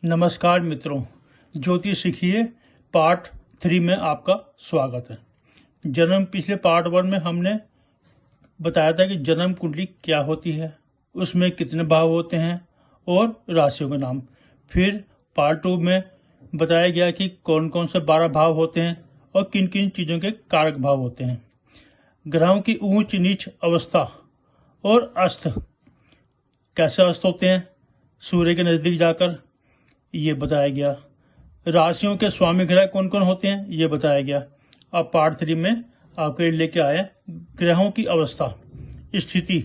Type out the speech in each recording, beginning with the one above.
नमस्कार मित्रों, ज्योतिष सीखिए पार्ट 3 में आपका स्वागत है। पिछले पार्ट 1 में हमने बताया था कि जन्म कुंडली क्या होती है, उसमें कितने भाव होते हैं और राशियों के नाम। फिर पार्ट 2 में बताया गया कि कौन कौन से 12 भाव होते हैं और किन किन चीज़ों के कारक भाव होते हैं। ग्रहों की ऊंच नीच अवस्था और अस्त कैसे अस्त होते हैं सूर्य के नज़दीक जाकर, ये बताया गया। राशियों के स्वामी ग्रह कौन कौन होते हैं ये बताया गया। अब पार्ट 3 में आपके लिए लेके आए ग्रहों की अवस्था स्थिति।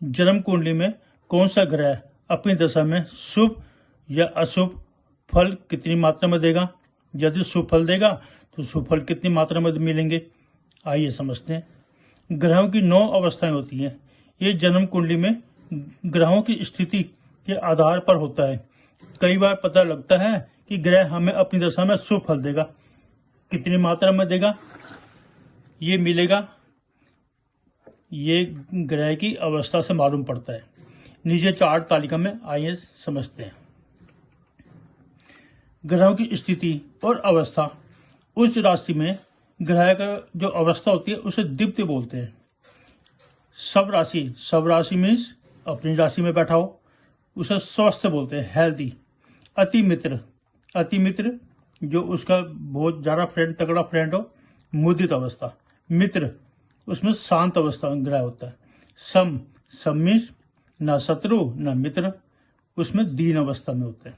जन्म कुंडली में कौन सा ग्रह अपनी दशा में शुभ या अशुभ फल कितनी मात्रा में देगा। यदि शुभ फल देगा तो शुभ फल कितनी मात्रा में मिलेंगे, आइए समझते हैं। ग्रहों की 9 अवस्थाएं होती हैं। ये जन्म कुंडली में ग्रहों की स्थिति के आधार पर होता है। कई बार पता लगता है कि ग्रह हमें अपनी दशा में शुभ फल देगा, कितनी मात्रा में देगा ये मिलेगा, ये ग्रह की अवस्था से मालूम पड़ता है। नीचे चार्ट तालिका में आइए समझते हैं। ग्रहों की स्थिति और अवस्था। उच्च राशि में ग्रह का जो अवस्था होती है उसे दिव्य बोलते हैं। सब राशि मीन्स अपनी राशि में बैठा हो, उसे स्वस्थ बोलते हैं, हेल्दी। अति मित्र जो उसका बहुत ज्यादा तगड़ा फ्रेंड हो, मुदित अवस्था। मित्र उसमें शांत अवस्था में ग्रह होता है। सम मीन्स न शत्रु न मित्र, उसमें दीन अवस्था में होता है।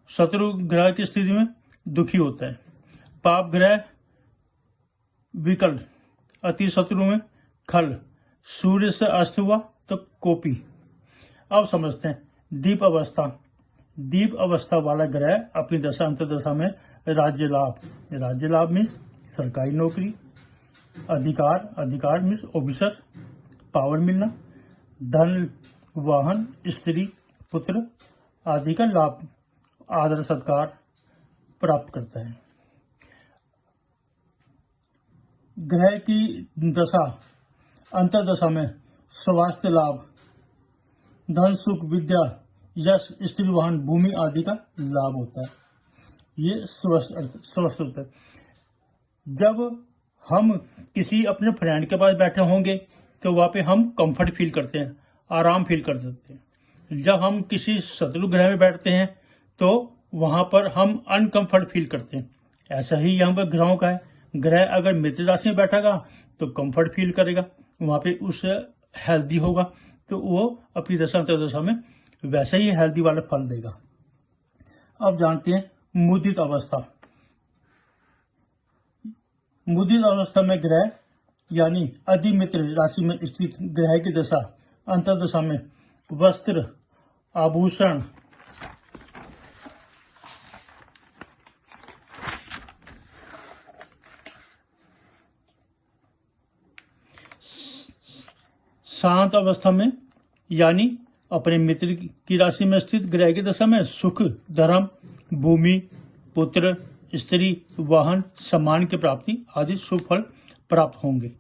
शत्रु ग्रह की स्थिति में दुखी होता है। पाप ग्रह विकल, अति शत्रु में खल। सूर्य से अस्त हुआ तो कोपी। अब समझते हैं दीप अवस्था वाला ग्रह अपनी दशा अंतर्दशा में राज्य लाभ मीन्स सरकारी नौकरी। अधिकार मीन्स ऑफिसर, पावर मिलना। धन वाहन स्त्री पुत्र आदि का लाभ आदर सत्कार प्राप्त करता है। ग्रह की दशा अंतर्दशा में स्वास्थ्य लाभ, धन सुख विद्या यश स्त्री वाहन भूमि आदि का लाभ होता है। ये स्वस्थ होता है। जब हम किसी अपने फ्रेंड के पास बैठे होंगे तो वहाँ पे हम कंफर्ट फील करते हैं, आराम फील कर सकते हैं। जब हम किसी शत्रु ग्रह में बैठते हैं तो वहाँ पर हम अनकंफर्ट फील करते हैं। ऐसा ही यहाँ पर ग्रहों का है। ग्रह अगर मित्र राशि में बैठेगा तो कंफर्ट फील करेगा, वहाँ पे उससे हेल्दी होगा, तो वो अपनी दशा अंतर्दशा में वैसे ही हेल्दी वाला फल देगा। अब जानते हैं मुदित अवस्था में ग्रह यानी अधिमित्र राशि में स्थित ग्रह की दशा अंतर्दशा में वस्त्र आभूषण शांत अवस्था में यानी अपने मित्र की राशि में स्थित ग्रह की दशा में सुख धर्म भूमि पुत्र स्त्री वाहन सम्मान की प्राप्ति आदि शुभ फल प्राप्त होंगे।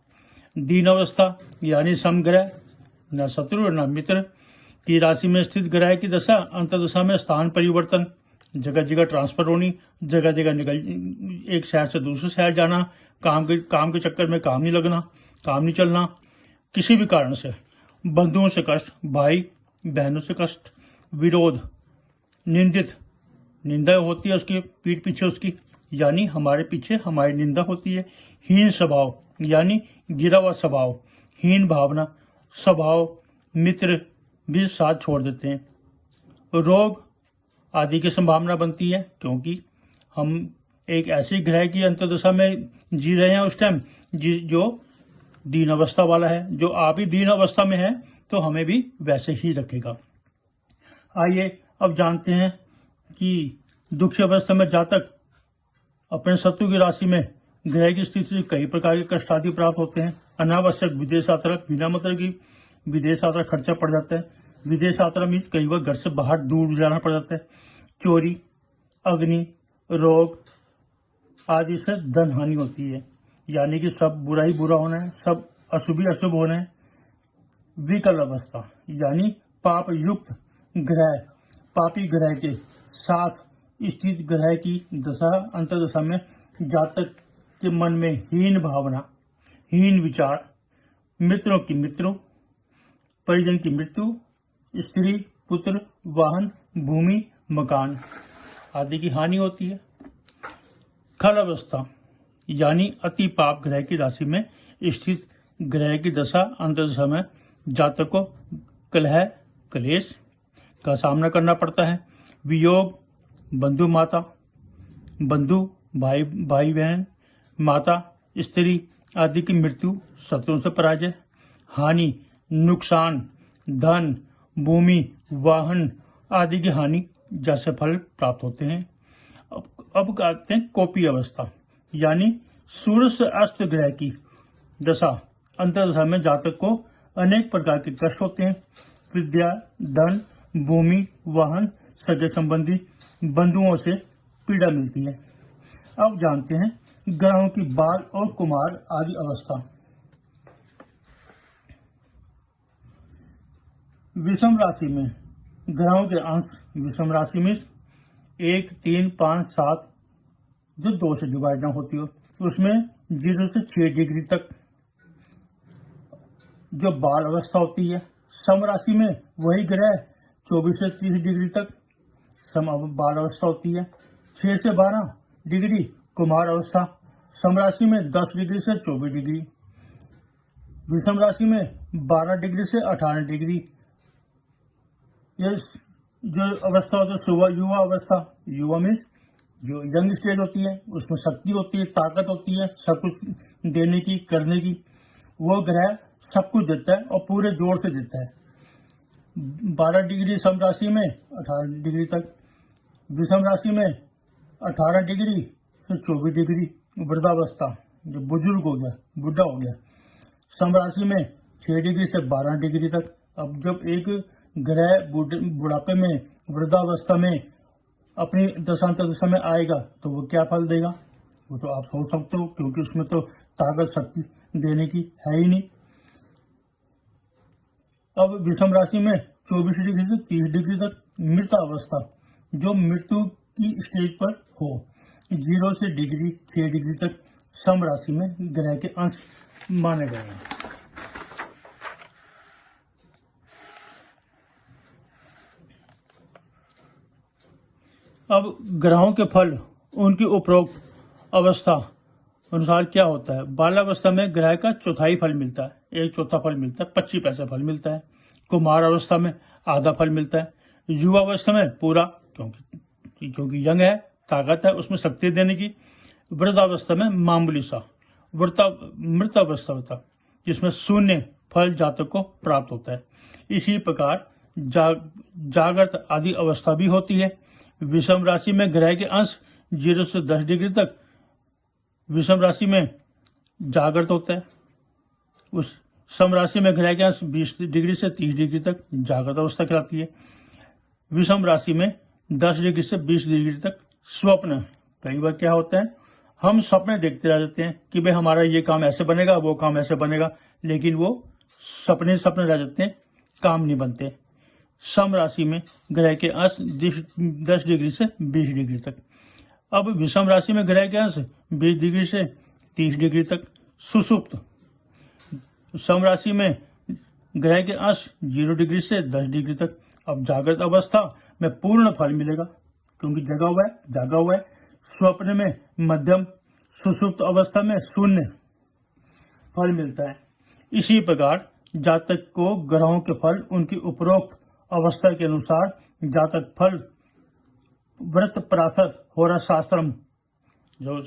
दीन अवस्था यानी समग्रह न शत्रु न मित्र की राशि में स्थित ग्रह की दशा अंतर्दशा में स्थान परिवर्तन, जगह जगह ट्रांसफर होनी, जगह जगह निकल एक शहर से दूसरे शहर जाना, काम के चक्कर में काम नहीं लगना, काम नहीं चलना, किसी भी कारण से बंधुओं से कष्ट, भाई बहनों से कष्ट, विरोध, निंदा होती है उसकी पीठ पीछे उसकी, यानी हमारे पीछे हमारी निंदा होती है। हीन स्वभाव यानी गिरा हुआ स्वभाव, हीन भावना स्वभाव, मित्र भी साथ छोड़ देते हैं। रोग आदि की संभावना बनती है क्योंकि हम एक ऐसे ग्रह की अंतर्दशा में जी रहे हैं उस टाइम जो दीन अवस्था वाला है। जो आप ही दीन अवस्था में है तो हमें भी वैसे ही रखेगा। आइए अब जानते हैं कि दुखी अवस्था में जातक अपने शत्रु की राशि में ग्रह की स्थिति से कई प्रकार के कष्ट आदि प्राप्त होते हैं। अनावश्यक विदेश यात्रा, बिना मतलब की विदेश यात्रा खर्चा पड़ जाता है। विदेश यात्रा मीन्स कई बार घर से बाहर दूर जाना पड़ जाता है। चोरी, अग्नि, रोग आदि से धन हानि होती है, यानी कि सब बुरा ही बुरा होना है, सब अशुभ ही अशुभ होना है। विकल अवस्था यानी पाप युक्त ग्रह, पापी ग्रह के साथ स्थित ग्रह की दशा अंतर्दशा में जातक के मन में हीन भावना, हीन विचार, मित्रों की मृत्यु, परिजन की मृत्यु, स्त्री, पुत्र, वाहन, भूमि, मकान आदि की हानि होती है। खल अवस्था यानी अति पाप ग्रह की राशि में स्थित ग्रह की दशा अंतर्दशा में जातक को कलह, क्लेश का सामना करना पड़ता है। वियोग, बंधु माता, बंधु भाई बहन, माता, स्त्री आदि की मृत्यु, शत्रुओं से पराजय, हानि, नुकसान, धन, भूमि, वाहन आदि की हानि जैसे फल प्राप्त होते हैं। अब कहते हैं कोपी अवस्था यानी सूर्य से अस्त ग्रह की दशा अंतर्दशा में जातक को अनेक प्रकार के कष्ट होते हैं। विद्या, धन, भूमि, वाहन, सगे संबंधी, बंधुओं से पीड़ा मिलती है। अब जानते हैं ग्रहों की बाल और कुमार आदि अवस्था। विषम राशि में ग्रहों के अंश विषम राशि में 1, 3, 5, 7 जो 2 से डिवाइड न होती हो, उसमें 0 से 6 डिग्री तक जो बाल अवस्था होती है। सम राशि में वही ग्रह 24 से 30 डिग्री तक सम बाल अवस्था होती है। 6 से 12 डिग्री कुमार अवस्था। सम राशि में 10 डिग्री से 24 डिग्री। विषम राशि में 12 डिग्री से 18 डिग्री। ये जो अवस्था होती है सुबह युवा अवस्था। युवा मीन्स जो यंग स्टेज होती है, उसमें शक्ति होती है, ताकत होती है, सब कुछ देने की, करने की। वो ग्रह सब कुछ देता है और पूरे जोर से देता है। 12 डिग्री सम राशि में 18 डिग्री तक। विषम राशि में 18 डिग्री से 24 डिग्री वृद्धावस्था, जो बुजुर्ग हो गया, बुढ़ा हो गया। सम राशि में 6 डिग्री से 12 डिग्री तक। अब जब एक ग्रह बुढ़ापे में, वृद्धावस्था में अपनी दशांतर में आएगा तो वो क्या फल देगा, वो तो आप सोच सकते हो, क्योंकि उसमें तो ताकत शक्ति देने की है ही नहीं। अब विषम राशि में 24 डिग्री से 30 डिग्री तक मृत अवस्था, जो मृत्यु की स्टेज पर हो। 0 से 6 डिग्री तक सम राशि में ग्रह के अंश माने गए हैं। अब ग्रहों के फल उनकी उपरोक्त अवस्था अनुसार क्या होता है। बालावस्था में ग्रह का चौथाई फल मिलता है, 1/4 फल मिलता है, 25 पैसा फल मिलता है। कुमार अवस्था में आधा फल मिलता है। युवा अवस्था में पूरा, क्योंकि यंग है, ताकत है उसमें शक्ति देने की। वृद्धावस्था में मामूली सा। मृत अवस्था होता है जिसमें शून्य फल जातक को प्राप्त होता है। इसी प्रकार जागृत आदि अवस्था भी होती है। विषम राशि में ग्रह के अंश 0 से 10 डिग्री तक विषम राशि में जागृत होता है। उस सम राशि में ग्रह के अंश 20 डिग्री से 30 डिग्री तक जागृत अवस्था कहलाती है। विषम राशि में 10 डिग्री से 20 डिग्री तक स्वप्न। कई बार क्या होता है, हम सपने देखते रह जाते हैं कि भाई हमारा ये काम ऐसे बनेगा, वो काम ऐसे बनेगा, लेकिन वो सपने रह जाते हैं, काम नहीं बनते। सम राशि में ग्रह के अंश 10 डिग्री से 20 डिग्री तक। अब विषम राशि में ग्रह के अंश 20 डिग्री से 30 डिग्री तक सुषुप्त। सम राशि में ग्रह के अंश 0 डिग्री से 10 डिग्री तक। अब जागृत अवस्था में पूर्ण फल मिलेगा, क्योंकि जागा हुआ है। स्वप्न में मध्यम, सुषुप्त अवस्था में शून्य फल मिलता है। इसी प्रकार जातक को ग्रहों के फल उनकी उपरोक्त अवस्था के अनुसार जातक फल व्रत पराशर होरा शास्त्रम, जो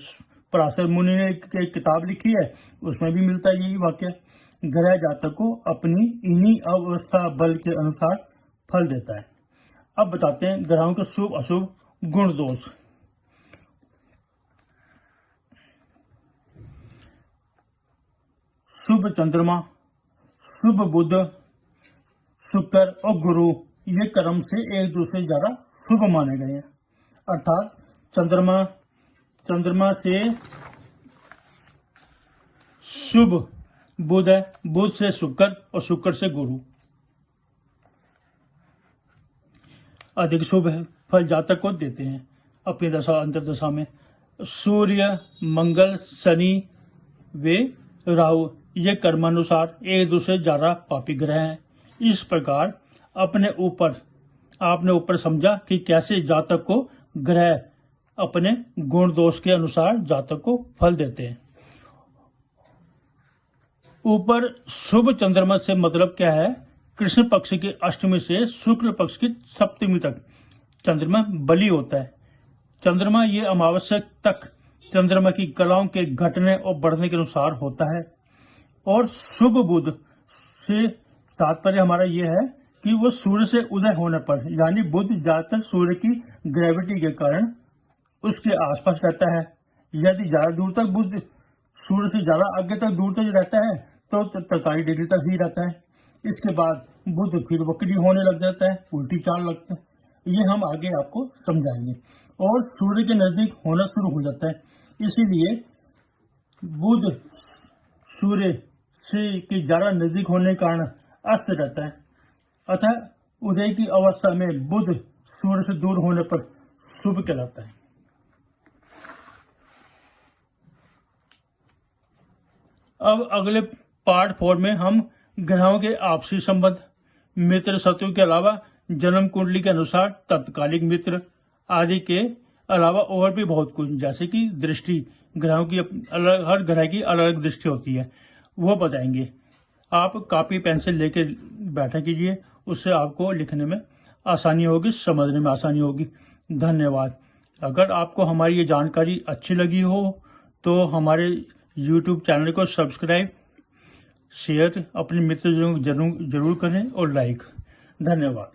पराशर मुनि ने एक किताब लिखी है, उसमें भी मिलता है यही वाक्य। ग्रह जातक को अपनी इन्हीं अवस्था बल के अनुसार फल देता है। अब बताते हैं ग्रहों के शुभ अशुभ गुण दोष। शुभ चंद्रमा, शुभ बुध, शुक्र और गुरु ये क्रम से एक दूसरे से ज्यादा शुभ माने गए हैं। अर्थात चंद्रमा से शुभ बुध है, बुध से शुक्र और शुक्र से गुरु। अधिक शुभ फल जातक को देते हैं अपनी दशा अंतर्दशा में। सूर्य, मंगल, शनि वे राहु ये कर्मानुसार एक दूसरे ज्यादा पापी ग्रह हैं। इस प्रकार आपने ऊपर समझा कि कैसे जातक को ग्रह अपने गुण दोष के अनुसार जातक को फल देते हैं। ऊपर शुभ चंद्रमा से मतलब क्या है? कृष्ण पक्ष की अष्टमी से शुक्ल पक्ष की सप्तमी तक चंद्रमा बली होता है। चंद्रमा ये अमावस्या तक चंद्रमा की कलाओं के घटने और बढ़ने के अनुसार होता है। और शुभ बुध से तात्पर्य हमारा ये है कि वो सूर्य से उदय होने पर, यानी बुध ज्यादातर सूर्य की ग्रेविटी के कारण उसके आसपास रहता है। यदि ज्यादा दूर तक बुध सूर्य से ज्यादा आगे तक दूर तक रहता है तो 43 डिग्री तक ही रहता है। इसके बाद बुध फिर वक्री होने लग जाता है, उल्टी चाल लगता है। ये हम आगे आपको समझाएंगे। और सूर्य के नजदीक होना शुरू हो जाता है, इसीलिए बुध सूर्य से के ज्यादा नजदीक होने के कारण अस्त रहता है। अतः उदय की अवस्था में बुध सूर्य से दूर होने पर शुभ कहलाता है। अब अगले पार्ट 4 में हम ग्रहों के आपसी संबंध, मित्र शत्रु के अलावा जन्म कुंडली के अनुसार तत्कालिक मित्र आदि के अलावा और भी बहुत कुछ, जैसे कि दृष्टि, ग्रहों की अलग, हर ग्रह की अलग अलग दृष्टि होती है, वो बताएंगे। आप कॉपी पेंसिल लेके बैठा कीजिए, उससे आपको लिखने में आसानी होगी, समझने में आसानी होगी। धन्यवाद। अगर आपको हमारी ये जानकारी अच्छी लगी हो तो हमारे YouTube चैनल को सब्सक्राइब, शेयर अपने मित्र जरूर करें और लाइक। धन्यवाद।